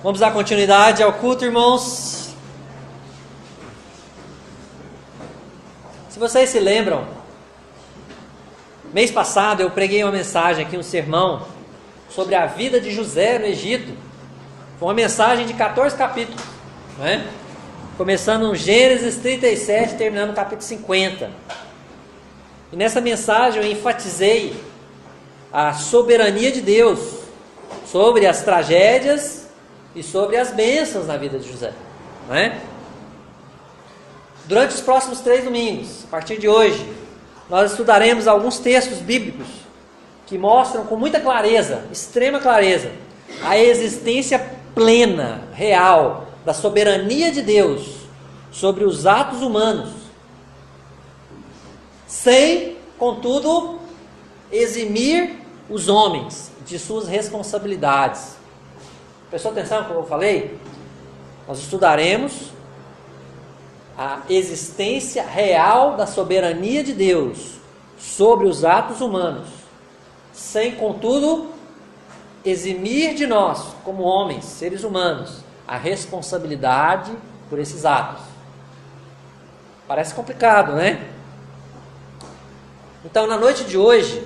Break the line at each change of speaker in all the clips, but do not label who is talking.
Vamos dar continuidade ao culto, irmãos. Se vocês se lembram, mês passado eu preguei uma mensagem aqui, um sermão, sobre a vida de José no Egito. Foi uma mensagem de 14 capítulos, não é? Começando no Gênesis 37, terminando no capítulo 50. E nessa mensagem eu enfatizei a soberania de Deus sobre as tragédias e sobre as bênçãos na vida de José, não é? Durante os próximos 3 domingos, a partir de hoje, nós estudaremos alguns textos bíblicos que mostram com muita clareza, extrema clareza, a existência plena, real, da soberania de Deus sobre os atos humanos, sem, contudo, eximir os homens de suas responsabilidades. Prestou atenção no que eu falei? Nós estudaremos a existência real da soberania de Deus sobre os atos humanos, sem, contudo, eximir de nós, como homens, seres humanos, a responsabilidade por esses atos. Parece complicado, né? Então, na noite de hoje,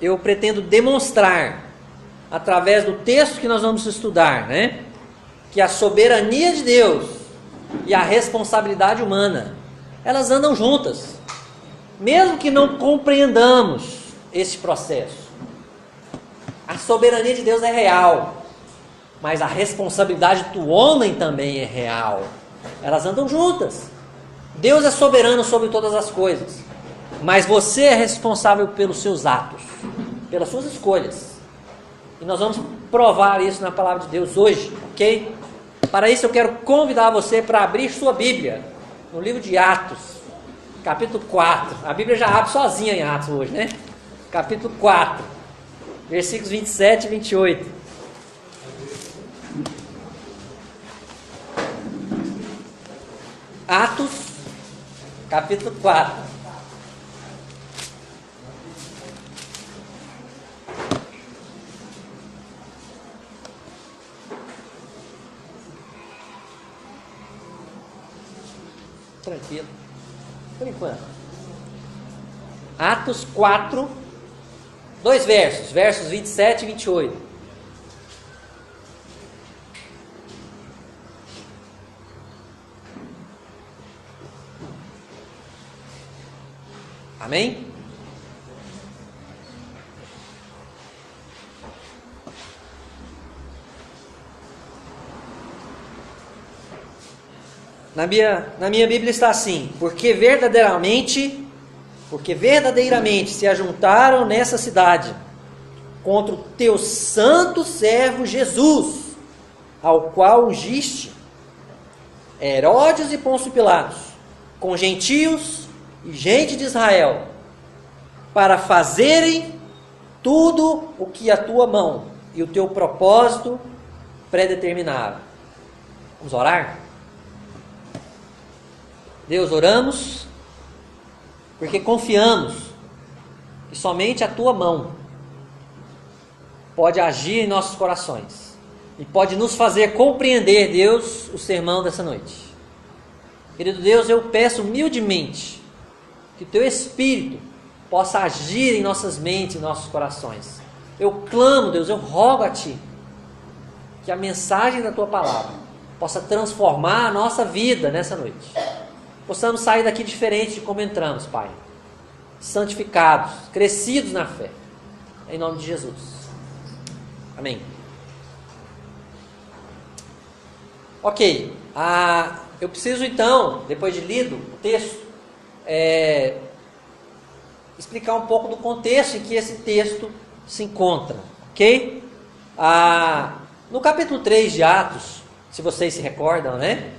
eu pretendo demonstrar, através do texto que nós vamos estudar, né, que a soberania de Deus e a responsabilidade humana, elas andam juntas, mesmo que não compreendamos esse processo. A soberania de Deus é real, mas a responsabilidade do homem também é real. Elas andam juntas. Deus é soberano sobre todas as coisas, mas você é responsável pelos seus atos, pelas suas escolhas. E nós vamos provar isso na palavra de Deus hoje, ok? Para isso eu quero convidar você para abrir sua Bíblia no livro de Atos, capítulo 4. A Bíblia já abre sozinha em Atos hoje, né? Capítulo 4, versículos 27 e 28. Atos, capítulo 4. Tranquilo, por enquanto. Atos 4, 2 versos 27 e 28. Amém? Na minha Bíblia está assim: porque verdadeiramente se ajuntaram nessa cidade contra o teu santo servo Jesus, ao qual ungiste, Herodes e Pôncio Pilatos, com gentios e gente de Israel, para fazerem tudo o que a tua mão e o teu propósito predeterminaram. Vamos orar? Deus, oramos porque confiamos que somente a tua mão pode agir em nossos corações e pode nos fazer compreender, Deus, o sermão dessa noite. Querido Deus, eu peço humildemente que o teu Espírito possa agir em nossas mentes e nossos corações. Eu clamo, Deus, eu rogo a Ti que a mensagem da Tua palavra possa transformar a nossa vida nessa noite. Possamos sair daqui diferente de como entramos, Pai. Santificados, crescidos na fé. Em nome de Jesus. Amém. Ok. Eu preciso então, depois de lido o texto, explicar um pouco do contexto em que esse texto se encontra. Ok? No capítulo 3 de Atos, se vocês se recordam, né?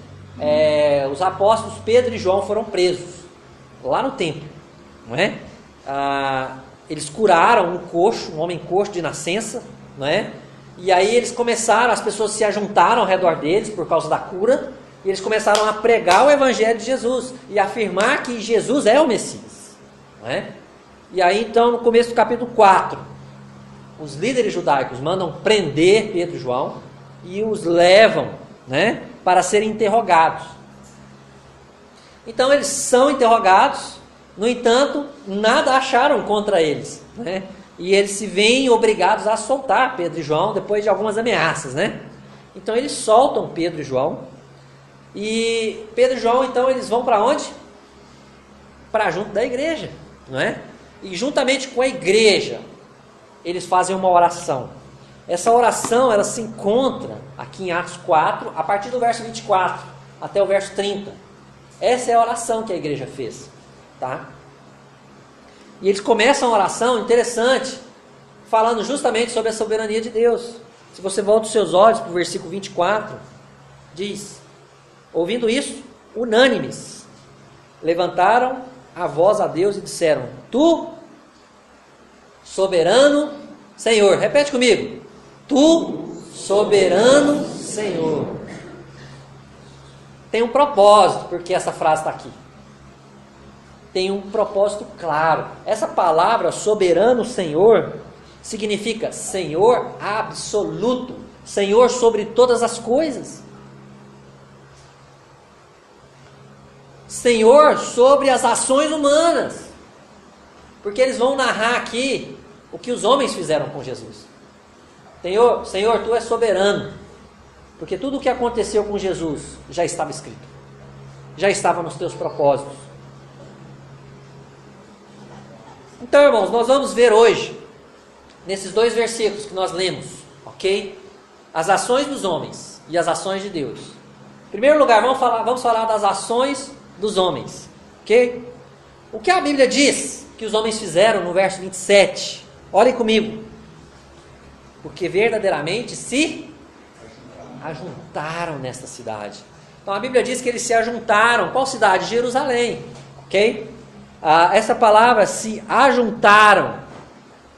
Os apóstolos Pedro e João foram presos lá no templo, não é? Eles curaram um homem coxo de nascença, não é? E aí eles começaram, as pessoas se ajuntaram ao redor deles por causa da cura, e eles começaram a pregar o evangelho de Jesus e afirmar que Jesus é o Messias, não é? E aí então, no começo do capítulo 4, os líderes judaicos mandam prender Pedro e João, e os levam, né, para serem interrogados. Então eles são interrogados, no entanto, nada acharam contra eles, né? E eles se veem obrigados a soltar Pedro e João depois de algumas ameaças, né? Então eles soltam Pedro e João. E Pedro e João, então, eles vão para onde? Para junto da igreja, não é? E juntamente com a igreja, eles fazem uma oração. Essa oração, ela se encontra aqui em Atos 4, a partir do verso 24 até o verso 30. Essa é a oração que a igreja fez, tá? E eles começam a oração, interessante, falando justamente sobre a soberania de Deus. Se você volta os seus olhos para o versículo 24, diz: ouvindo isso, unânimes, levantaram a voz a Deus e disseram: Tu, soberano Senhor. Repete comigo: Tu, soberano Senhor. Tem um propósito porque essa frase está aqui. Tem um propósito claro. Essa palavra soberano Senhor significa Senhor absoluto, Senhor sobre todas as coisas, Senhor sobre as ações humanas, porque eles vão narrar aqui o que os homens fizeram com Jesus. Senhor, Tu és soberano, porque tudo o que aconteceu com Jesus já estava escrito, já estava nos Teus propósitos. Então, irmãos, nós vamos ver hoje, nesses dois versículos que nós lemos, ok? As ações dos homens e as ações de Deus. Em primeiro lugar, vamos falar das ações dos homens, ok? O que a Bíblia diz que os homens fizeram no verso 27? Olhem comigo. Porque verdadeiramente se ajuntaram nesta cidade. Então a Bíblia diz que eles se ajuntaram. Qual cidade? Jerusalém, ok? Essa palavra se ajuntaram,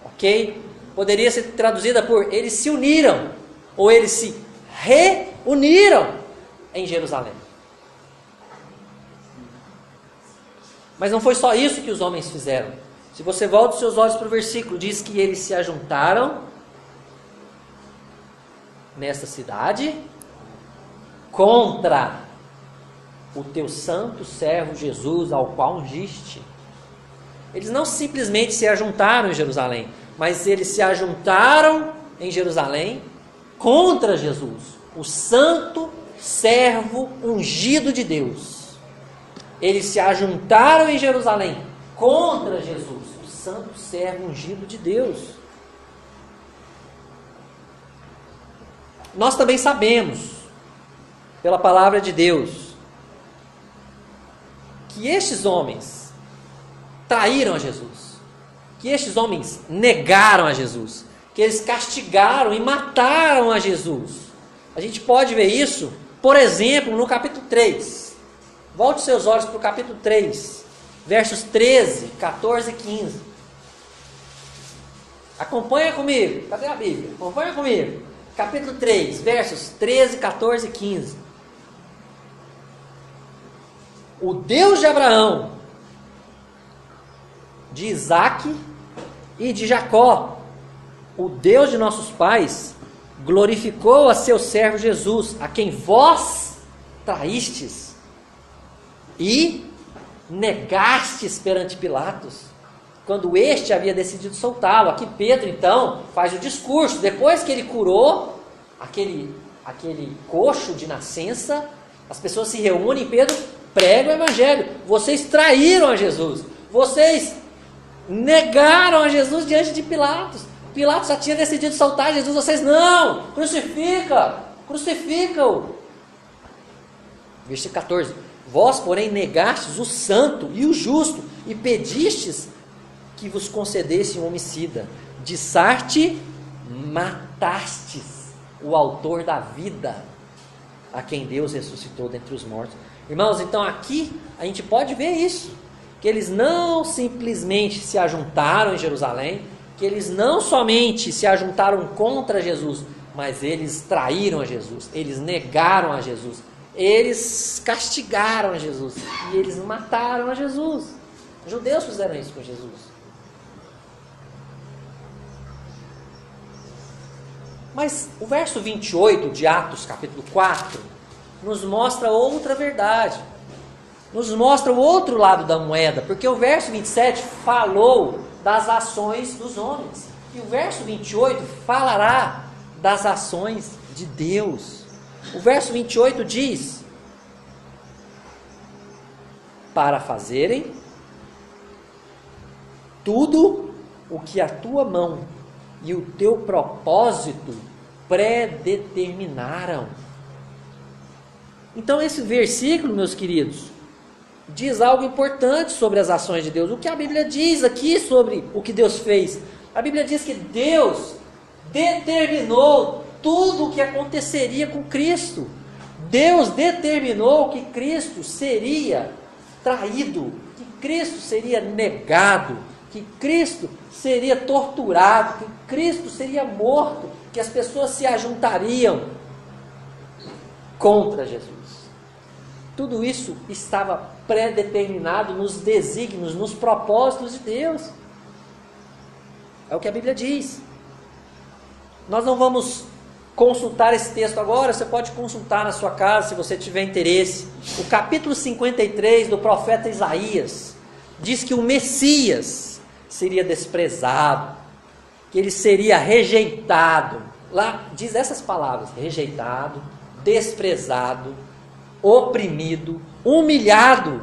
ok? Poderia ser traduzida por eles se uniram, ou eles se reuniram em Jerusalém. Mas não foi só isso que os homens fizeram. Se você volta os seus olhos para o versículo, diz que eles se ajuntaram nesta cidade contra o teu santo servo Jesus, ao qual ungiste. Eles não simplesmente se ajuntaram em Jerusalém, mas eles se ajuntaram em Jerusalém contra Jesus, o santo servo ungido de Deus. Eles se ajuntaram em Jerusalém contra Jesus, o santo servo ungido de Deus. Nós também sabemos, pela palavra de Deus, que estes homens traíram a Jesus, que estes homens negaram a Jesus, que eles castigaram e mataram a Jesus. A gente pode ver isso, por exemplo, no capítulo 3. Volte seus olhos para o capítulo 3, versos 13, 14 e 15. Acompanha comigo. Cadê a Bíblia? Acompanha comigo. Capítulo 3, versos 13, 14 e 15. O Deus de Abraão, de Isaque e de Jacó, o Deus de nossos pais, glorificou a seu servo Jesus, a quem vós traístes e negastes perante Pilatos, quando este havia decidido soltá-lo. Aqui Pedro então faz o discurso, depois que ele curou aquele coxo de nascença, as pessoas se reúnem, Pedro prega o evangelho. Vocês traíram a Jesus, vocês negaram a Jesus diante de Pilatos. Pilatos já tinha decidido soltar Jesus, vocês não, crucifica-o. Versículo 14: vós, porém, negastes o santo e o justo, e pedistes que vos concedesse um homicida. De Sarte matastes o autor da vida, a quem Deus ressuscitou dentre os mortos. Irmãos, então aqui a gente pode ver isso, que eles não simplesmente se ajuntaram em Jerusalém, que eles não somente se ajuntaram contra Jesus, mas eles traíram a Jesus, eles negaram a Jesus, eles castigaram a Jesus e eles mataram a Jesus. Os judeus fizeram isso com Jesus. Mas o verso 28 de Atos, capítulo 4, nos mostra outra verdade. Nos mostra o outro lado da moeda, porque o verso 27 falou das ações dos homens. E o verso 28 falará das ações de Deus. O verso 28 diz: para fazerem tudo o que a tua mão e o teu propósito predeterminaram. Então esse versículo, meus queridos, diz algo importante sobre as ações de Deus. O que a Bíblia diz aqui sobre o que Deus fez? A Bíblia diz que Deus determinou tudo o que aconteceria com Cristo. Deus determinou que Cristo seria traído, que Cristo seria negado, que Cristo seria torturado, que Cristo seria morto, que as pessoas se ajuntariam contra Jesus. Tudo isso estava predeterminado nos desígnios, nos propósitos de Deus. É o que a Bíblia diz. Nós não vamos consultar esse texto agora, você pode consultar na sua casa se você tiver interesse. O capítulo 53 do profeta Isaías diz que o Messias seria desprezado, que ele seria rejeitado. Lá diz essas palavras: rejeitado, desprezado, oprimido, humilhado.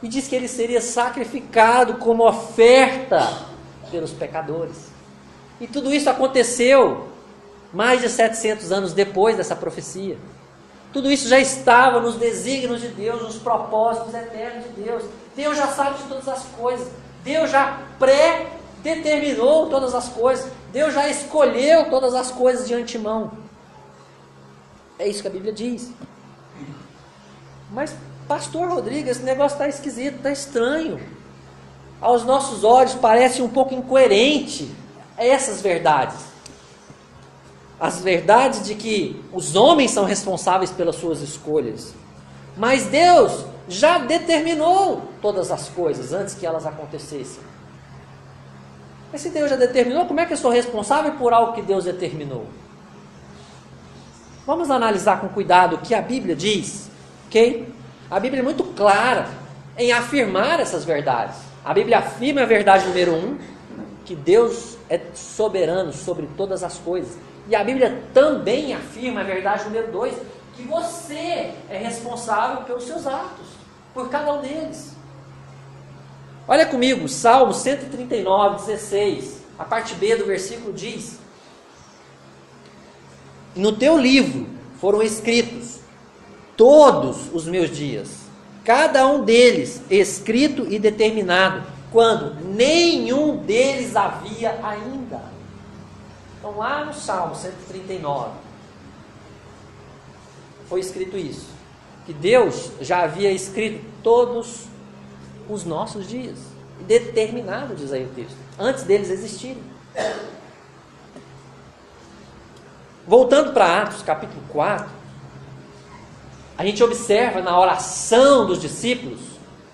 E diz que ele seria sacrificado como oferta pelos pecadores. E tudo isso aconteceu mais de 700 anos depois dessa profecia. Tudo isso já estava nos desígnios de Deus, nos propósitos eternos de Deus. Deus já sabe de todas as coisas. Deus já predeterminou todas as coisas. Deus já escolheu todas as coisas de antemão. É isso que a Bíblia diz. Mas, pastor Rodrigo, esse negócio está esquisito, está estranho. Aos nossos olhos parece um pouco incoerente essas verdades. As verdades de que os homens são responsáveis pelas suas escolhas. Mas Deus já determinou todas as coisas antes que elas acontecessem. Mas se Deus já determinou, como é que eu sou responsável por algo que Deus determinou? Vamos analisar com cuidado o que a Bíblia diz, ok? A Bíblia é muito clara em afirmar essas verdades. A Bíblia afirma a verdade número 1, que Deus é soberano sobre todas as coisas. E a Bíblia também afirma a verdade número 2, que você é responsável pelos seus atos, por cada um deles. Olha comigo, Salmo 139, 16, a parte B do versículo diz: no teu livro foram escritos todos os meus dias, cada um deles escrito e determinado, quando nenhum deles havia ainda. Então lá no Salmo 139 foi escrito isso, que Deus já havia escrito todos os nossos dias, determinado, diz aí o texto, antes deles existirem. Voltando para Atos capítulo 4, a gente observa na oração dos discípulos,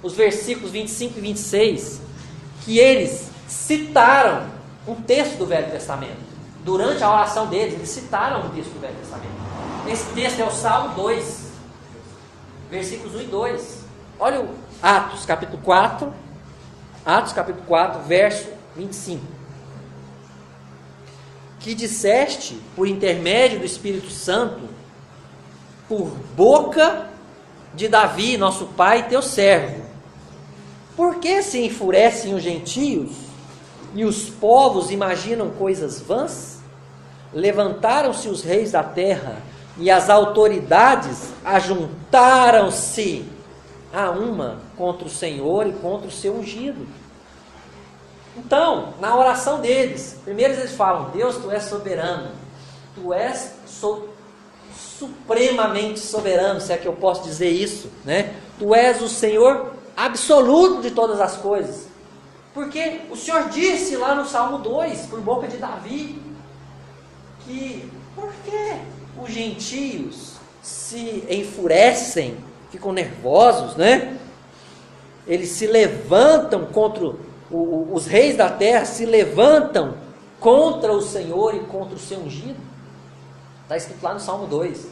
os versículos 25 e 26, que eles citaram um texto do Velho Testamento. Durante a oração deles, eles citaram um texto do Velho Testamento. Esse texto é o Salmo 2, versículos 1 e 2. Olha o Atos capítulo 4, verso 25. Que disseste, por intermédio do Espírito Santo, por boca de Davi, nosso pai, teu servo: por que se enfurecem os gentios e os povos imaginam coisas vãs? Levantaram-se os reis da terra e as autoridades ajuntaram-se a uma contra o Senhor e contra o seu ungido. Então, na oração deles, primeiro eles falam: Deus, tu és soberano, tu és supremamente soberano, se é que eu posso dizer isso, né? Tu és o Senhor absoluto de todas as coisas. Porque o Senhor disse lá no Salmo 2, por boca de Davi, que por que os gentios se enfurecem, ficam nervosos, né? Eles se levantam contra os reis da terra, se levantam contra o Senhor e contra o seu ungido. Está escrito lá no Salmo 2.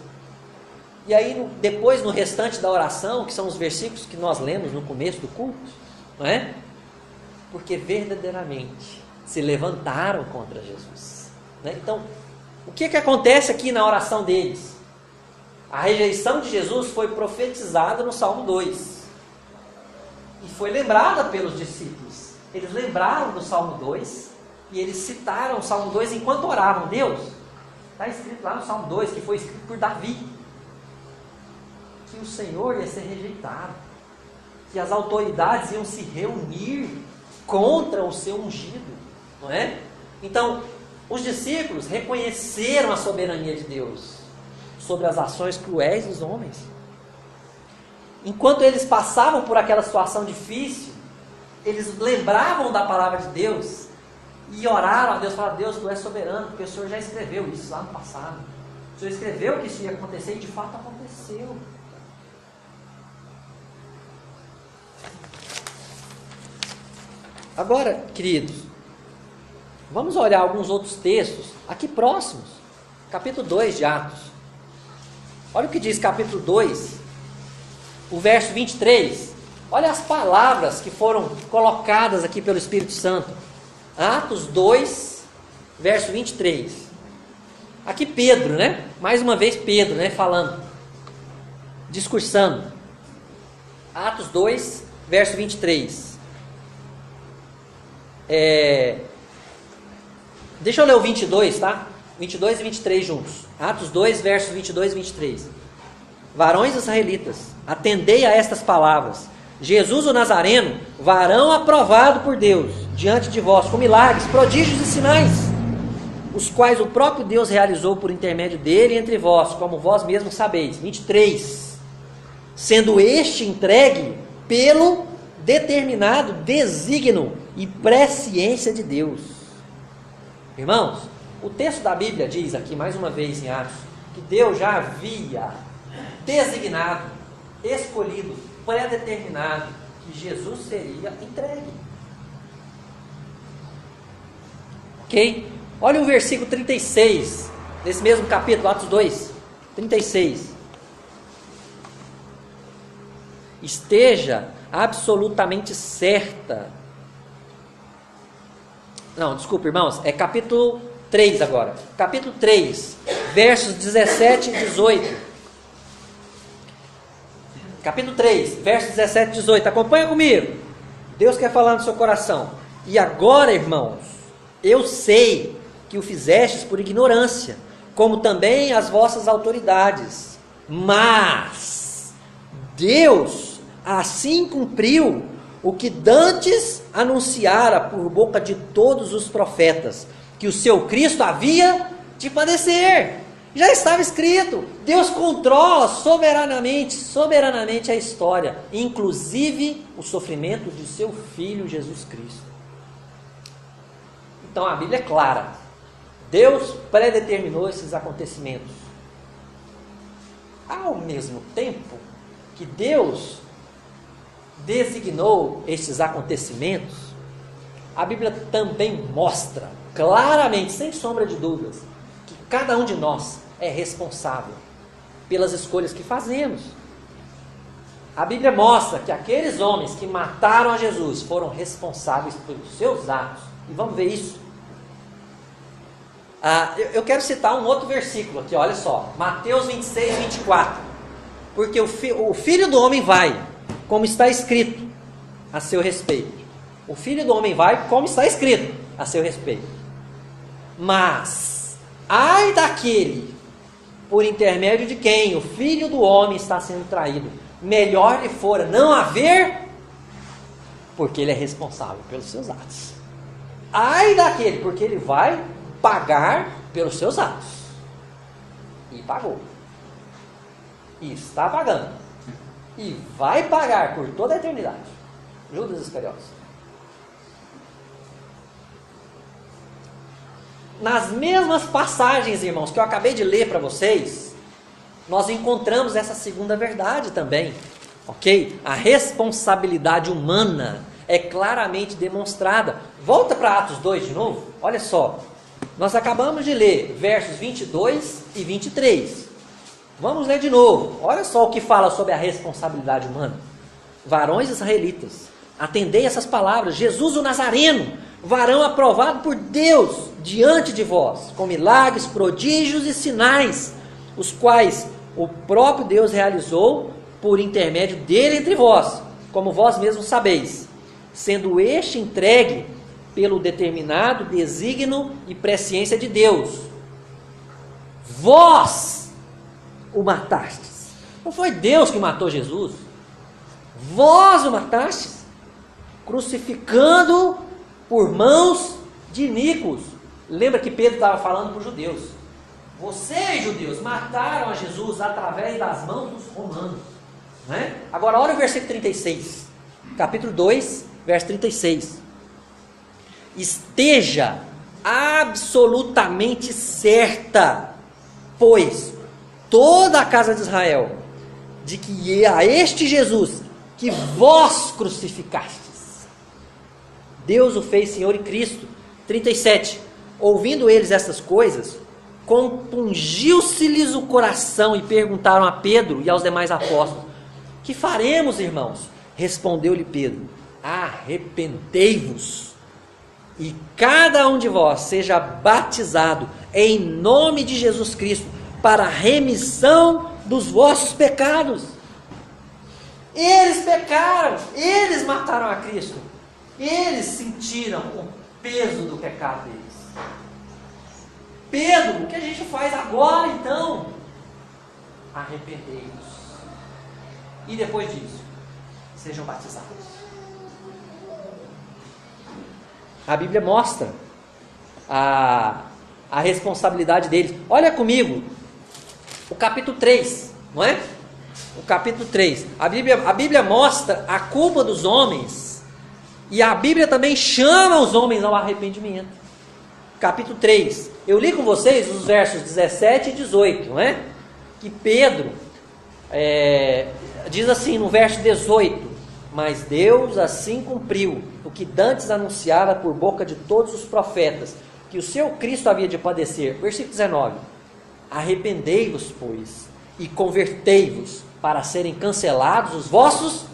E aí, depois, no restante da oração, que são os versículos que nós lemos no começo do culto, não é? Porque verdadeiramente se levantaram contra Jesus. Né? Então, o que acontece aqui na oração deles? A rejeição de Jesus foi profetizada no Salmo 2. E foi lembrada pelos discípulos. Eles lembraram do Salmo 2 e eles citaram o Salmo 2 enquanto oravam. Deus, está escrito lá no Salmo 2, que foi escrito por Davi, que o Senhor ia ser rejeitado, que as autoridades iam se reunir contra o seu ungido, não é? Então, os discípulos reconheceram a soberania de Deus sobre as ações cruéis dos homens. Enquanto eles passavam por aquela situação difícil, eles lembravam da palavra de Deus e oraram a Deus, falaram: Deus, tu és soberano, porque o Senhor já escreveu isso lá no passado. O Senhor escreveu que isso ia acontecer e de fato aconteceu. Agora, queridos, vamos olhar alguns outros textos aqui próximos. Capítulo 2 de Atos. Olha o que diz capítulo 2, o verso 23. Olha as palavras que foram colocadas aqui pelo Espírito Santo. Atos 2, verso 23. Aqui Pedro, né? Mais uma vez Pedro, né? Falando, discursando. Atos 2, verso 23. Deixa eu ler o 22, tá? 22 e 23 juntos. Atos 2, versos 22 e 23. Varões israelitas, atendei a estas palavras. Jesus o Nazareno, varão aprovado por Deus, diante de vós, com milagres, prodígios e sinais, os quais o próprio Deus realizou por intermédio dele entre vós, como vós mesmos sabeis. 23. Sendo este entregue pelo determinado desígnio e presciência de Deus. Irmãos, o texto da Bíblia diz aqui, mais uma vez em Atos, que Deus já havia designado, escolhido, predeterminado que Jesus seria entregue. Ok? Olha o versículo 36, desse mesmo capítulo, Atos 2, 36. Esteja absolutamente certa. Não, desculpa, irmãos, é capítulo 3 agora. Capítulo 3, versos 17 e 18. Capítulo 3, versos 17 e 18. Acompanha comigo. Deus quer falar no seu coração. E agora, irmãos, eu sei que o fizestes por ignorância, como também as vossas autoridades. Mas Deus assim cumpriu o que dantes anunciara por boca de todos os profetas, que o seu Cristo havia de padecer. Já estava escrito. Deus controla soberanamente a história, inclusive o sofrimento de seu Filho Jesus Cristo. Então a Bíblia é clara. Deus predeterminou esses acontecimentos. Ao mesmo tempo que Deus designou esses acontecimentos, a Bíblia também mostra claramente, sem sombra de dúvidas, que cada um de nós é responsável pelas escolhas que fazemos. A Bíblia mostra que aqueles homens que mataram a Jesus foram responsáveis pelos seus atos. E vamos ver isso. Eu quero citar um outro versículo aqui, olha só. Mateus 26, 24. Porque o Filho do Homem vai, como está escrito a seu respeito. O Filho do Homem vai, como está escrito a seu respeito. Mas, ai daquele por intermédio de quem o Filho do Homem está sendo traído. Melhor lhe fora não haver, porque ele é responsável pelos seus atos. Ai daquele, porque ele vai pagar pelos seus atos. E pagou. E está pagando. E vai pagar por toda a eternidade. Judas Iscariotes. Nas mesmas passagens, irmãos, que eu acabei de ler para vocês, nós encontramos essa segunda verdade também, ok? A responsabilidade humana é claramente demonstrada. Volta para Atos 2 de novo, olha só. Nós acabamos de ler versos 22 e 23. Vamos ler de novo. Olha só o que fala sobre a responsabilidade humana. Varões israelitas, atendei essas palavras. Jesus o Nazareno, varão aprovado por Deus diante de vós, com milagres, prodígios e sinais, os quais o próprio Deus realizou por intermédio dele entre vós, como vós mesmos sabeis, sendo este entregue pelo determinado desígnio e presciência de Deus. Vós o matastes. Não foi Deus que matou Jesus. Vós o matastes, crucificando por mãos de iníquos. Lembra que Pedro estava falando para os judeus. Vocês, judeus, mataram a Jesus através das mãos dos romanos. Né? Agora, olha o versículo 36. Capítulo 2, verso 36. Esteja absolutamente certa, pois, toda a casa de Israel, de que a este Jesus que vós crucificastes, Deus o fez Senhor e Cristo. 37. Ouvindo eles essas coisas, compungiu-se-lhes o coração e perguntaram a Pedro e aos demais apóstolos: que faremos, irmãos? Respondeu-lhe Pedro: arrependei-vos e cada um de vós seja batizado em nome de Jesus Cristo para a remissão dos vossos pecados. Eles pecaram, eles mataram a Cristo, eles sentiram o peso do pecado deles. Pedro, o que a gente faz agora então? Arrependei-vos. E depois disso, sejam batizados. A Bíblia mostra a responsabilidade deles. Olha comigo o capítulo 3, não é? O capítulo 3. A Bíblia mostra a culpa dos homens. E a Bíblia também chama os homens ao arrependimento. Capítulo 3. Eu li com vocês os versos 17 e 18, não é? Que Pedro diz assim no verso 18: mas Deus assim cumpriu o que dantes anunciara por boca de todos os profetas, que o seu Cristo havia de padecer. Versículo 19: arrependei-vos, pois, e convertei-vos, para serem cancelados os vossos.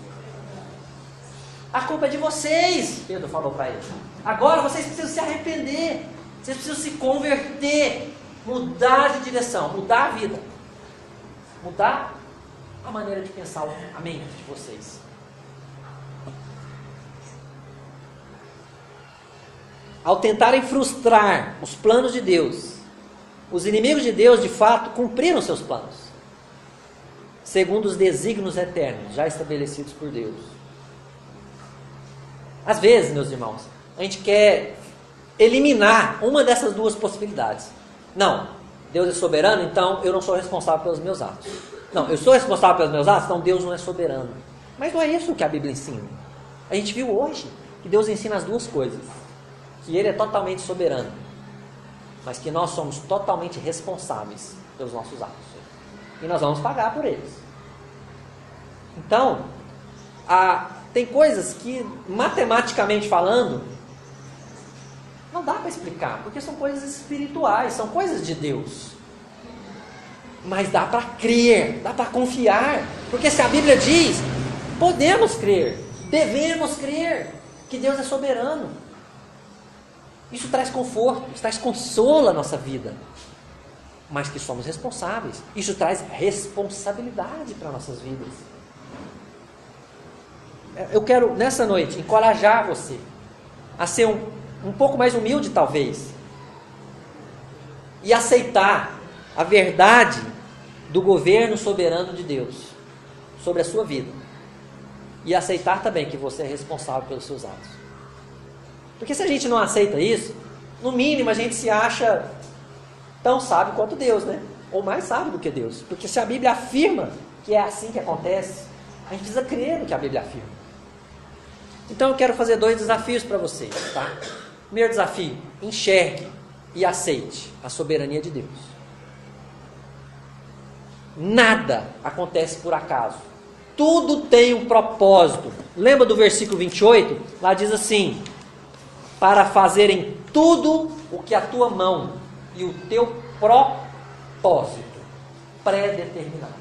A culpa é de vocês, Pedro falou para eles. Agora vocês precisam se arrepender, vocês precisam se converter, mudar de direção, mudar a vida, mudar a maneira de pensar, a mente de vocês. Ao tentarem frustrar os planos de Deus, os inimigos de Deus de fato cumpriram seus planos, segundo os desígnios eternos já estabelecidos por Deus. Às vezes, meus irmãos, a gente quer eliminar uma dessas duas possibilidades. Não, Deus é soberano, então eu não sou responsável pelos meus atos. Não, eu sou responsável pelos meus atos, então Deus não é soberano. Mas não é isso que a Bíblia ensina. A gente viu hoje que Deus ensina as duas coisas. Que Ele é totalmente soberano, mas que nós somos totalmente responsáveis pelos nossos atos. E nós vamos pagar por eles. Então, tem coisas que, matematicamente falando, não dá para explicar, porque são coisas espirituais, são coisas de Deus. Mas dá para crer, dá para confiar, porque se a Bíblia diz, podemos crer, devemos crer, que Deus é soberano. Isso traz conforto, isso traz consolo à nossa vida, mas que somos responsáveis. Isso traz responsabilidade para nossas vidas. Eu quero, nessa noite, encorajar você a ser um pouco mais humilde, talvez, e aceitar a verdade do governo soberano de Deus sobre a sua vida, e aceitar também que você é responsável pelos seus atos. Porque se a gente não aceita isso, no mínimo a gente se acha tão sábio quanto Deus, né? Ou mais sábio do que Deus. Porque se a Bíblia afirma que é assim que acontece, a gente precisa crer no que a Bíblia afirma. Então eu quero fazer 2 desafios para vocês, tá? Primeiro desafio: enxergue e aceite a soberania de Deus. Nada acontece por acaso. Tudo tem um propósito. Lembra do versículo 28? Lá diz assim: para fazerem tudo o que a tua mão e o teu propósito pré-determinado.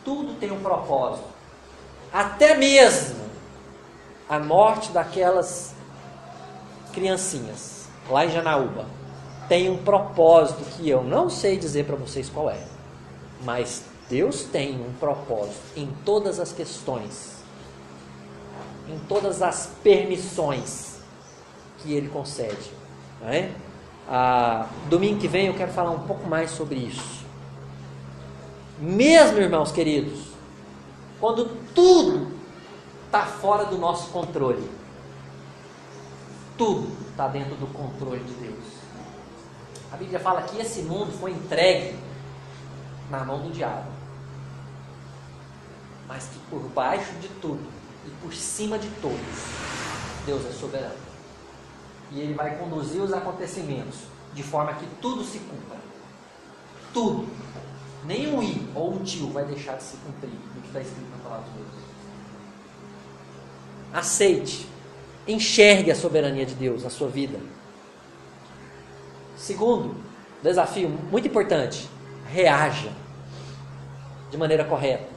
Tudo tem um propósito. Até mesmo a morte daquelas criancinhas lá em Janaúba tem um propósito que eu não sei dizer para vocês qual é. Mas Deus tem um propósito em todas as questões, em todas as permissões que Ele concede. Não é? Domingo que vem eu quero falar um pouco mais sobre isso. Mesmo, irmãos queridos, quando tudo está fora do nosso controle, tudo está dentro do controle de Deus. A Bíblia fala que esse mundo foi entregue na mão do diabo, mas que por baixo de tudo e por cima de todos, Deus é soberano. E Ele vai conduzir os acontecimentos de forma que tudo se cumpra. Tudo. Nem um i ou um tio vai deixar de se cumprir no que está escrito na palavra de Deus. Aceite, enxergue a soberania de Deus na sua vida. Segundo desafio, muito importante, reaja de maneira correta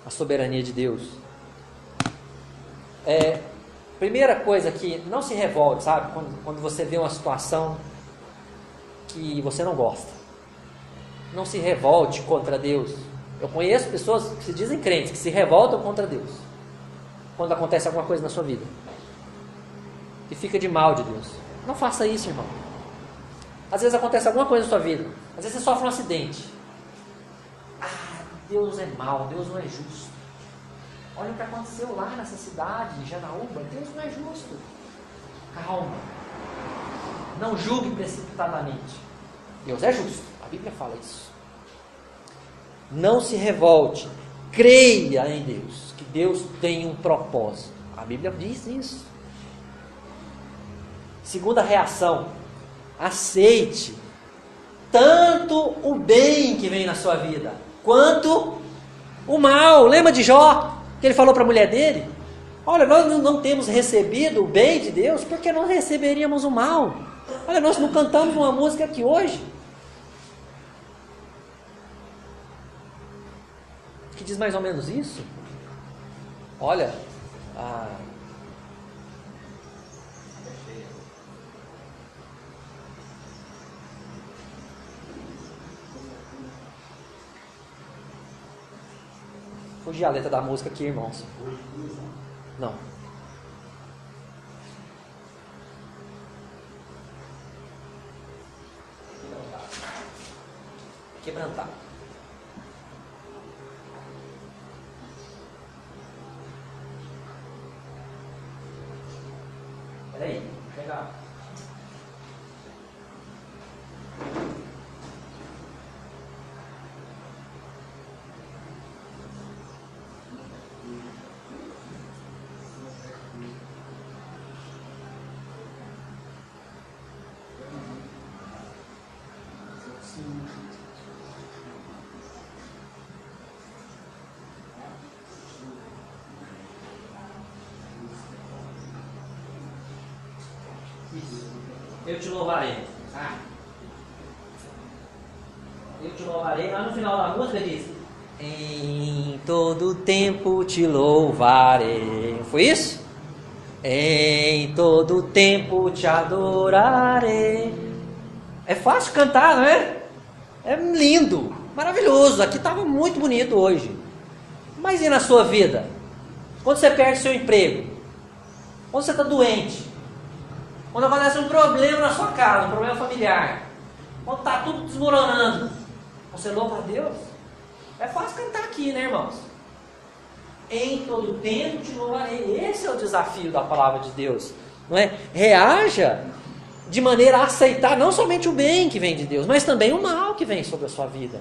à soberania de Deus. Primeira coisa que não se revolte, sabe? Quando você vê uma situação que você não gosta. Não se revolte contra Deus. Eu conheço pessoas que se dizem crentes, que se revoltam contra Deus quando acontece alguma coisa na sua vida e fica de mal de Deus. Não faça isso, irmão. Às vezes acontece alguma coisa na sua vida, às vezes você sofre um acidente. Deus é mau, Deus não é justo. Olha o que aconteceu lá nessa cidade, em Janaúba. Deus não é justo. Calma. Não julgue precipitadamente. Deus é justo. A Bíblia fala isso. Não se revolte. Creia em Deus. Que Deus tem um propósito. A Bíblia diz isso. Segunda reação. Aceite tanto o bem que vem na sua vida, quanto o mal. Lembra de Jó? Que ele falou para a mulher dele: olha, nós não temos recebido o bem de Deus, porque nós receberíamos o mal. Olha, nós não cantamos uma música aqui hoje que diz mais ou menos isso. Olha, fugi a letra da música aqui, irmãos. Não. Quebrantar. Peraí, vou pegar. Eu te louvarei. Eu te louvarei. Lá no final da música diz: em todo tempo te louvarei. Foi isso? Em todo tempo te adorarei. É fácil cantar, não é? É lindo, maravilhoso. Aqui estava muito bonito hoje. Mas e na sua vida? Quando você perde seu emprego? Quando você está doente? Quando acontece um problema na sua casa, um problema familiar, quando está tudo desmoronando, você louva a Deus? É fácil cantar aqui, né, irmãos? Em todo tempo te louvarei. Esse é o desafio da palavra de Deus, não é? Reaja de maneira a aceitar não somente o bem que vem de Deus, mas também o mal que vem sobre a sua vida.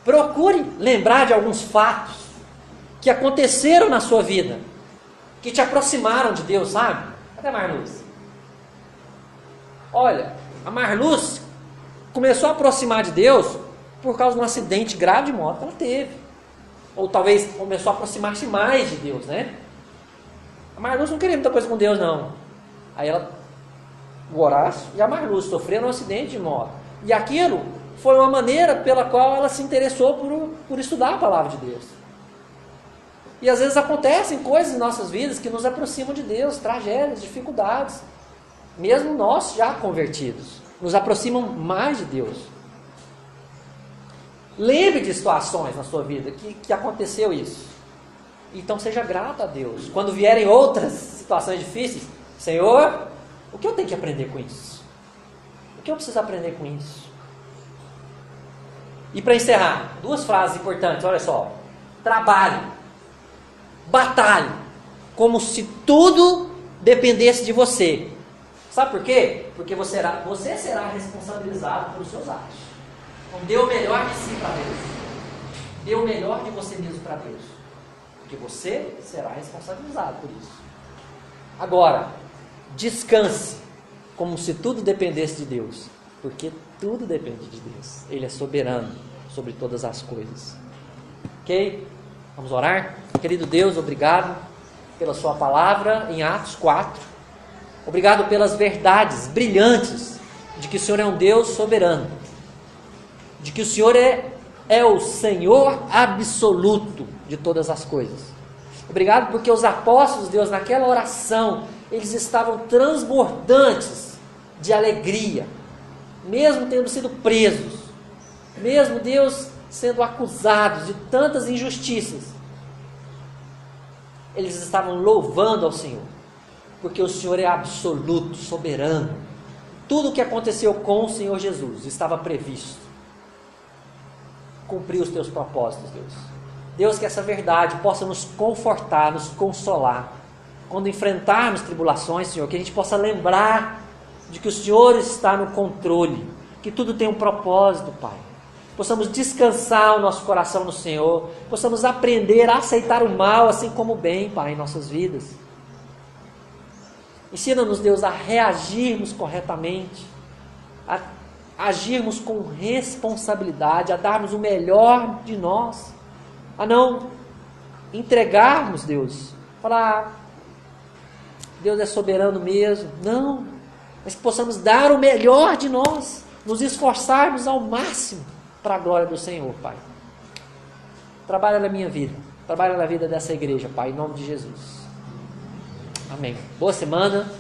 Procure lembrar de alguns fatos que aconteceram na sua vida, que te aproximaram de Deus, sabe? Cadê a Marluz? Olha, a Marluz começou a aproximar de Deus por causa de um acidente grave de moto que ela teve. Ou talvez começou a aproximar-se mais de Deus, né? A Marluz não queria muita coisa com Deus, não. Aí ela, o Horácio e a Marluz sofreram um acidente de moto. E aquilo foi uma maneira pela qual ela se interessou por estudar a palavra de Deus. E às vezes acontecem coisas em nossas vidas que nos aproximam de Deus, tragédias, dificuldades, mesmo nós já convertidos, nos aproximam mais de Deus. Lembre de situações na sua vida que aconteceu isso. Então seja grato a Deus. Quando vierem outras situações difíceis, Senhor, o que eu tenho que aprender com isso? O que eu preciso aprender com isso? E para encerrar, 2 frases importantes, olha só. Trabalhe, batalhe, como se tudo dependesse de você. Sabe por quê? Porque você será responsabilizado pelos seus atos. Então dê o melhor de si para Deus. Dê o melhor de você mesmo para Deus. Porque você será responsabilizado por isso. Agora, descanse, como se tudo dependesse de Deus. Porque tudo depende de Deus. Ele é soberano sobre todas as coisas. Ok? Vamos orar? Querido Deus, obrigado pela sua palavra em Atos 4. Obrigado pelas verdades brilhantes de que o Senhor é um Deus soberano. De que o Senhor é o Senhor absoluto de todas as coisas. Obrigado porque os apóstolos, Deus, naquela oração, eles estavam transbordantes de alegria, mesmo tendo sido presos, mesmo, Deus, sendo acusados de tantas injustiças. Eles estavam louvando ao Senhor, porque o Senhor é absoluto, soberano. Tudo o que aconteceu com o Senhor Jesus estava previsto. Cumprir os teus propósitos, Deus. Deus, que essa verdade possa nos confortar, nos consolar. Quando enfrentarmos tribulações, Senhor, que a gente possa lembrar de que o Senhor está no controle, que tudo tem um propósito, Pai. Possamos descansar o nosso coração no Senhor, possamos aprender a aceitar o mal assim como o bem, Pai, em nossas vidas. Ensina-nos, Deus, a reagirmos corretamente, a agirmos com responsabilidade, a darmos o melhor de nós, a não entregarmos, Deus, falar, Deus é soberano mesmo. Não, mas que possamos dar o melhor de nós, nos esforçarmos ao máximo para a glória do Senhor, Pai. Trabalha na minha vida, trabalha na vida dessa igreja, Pai, em nome de Jesus. Amém. Boa semana.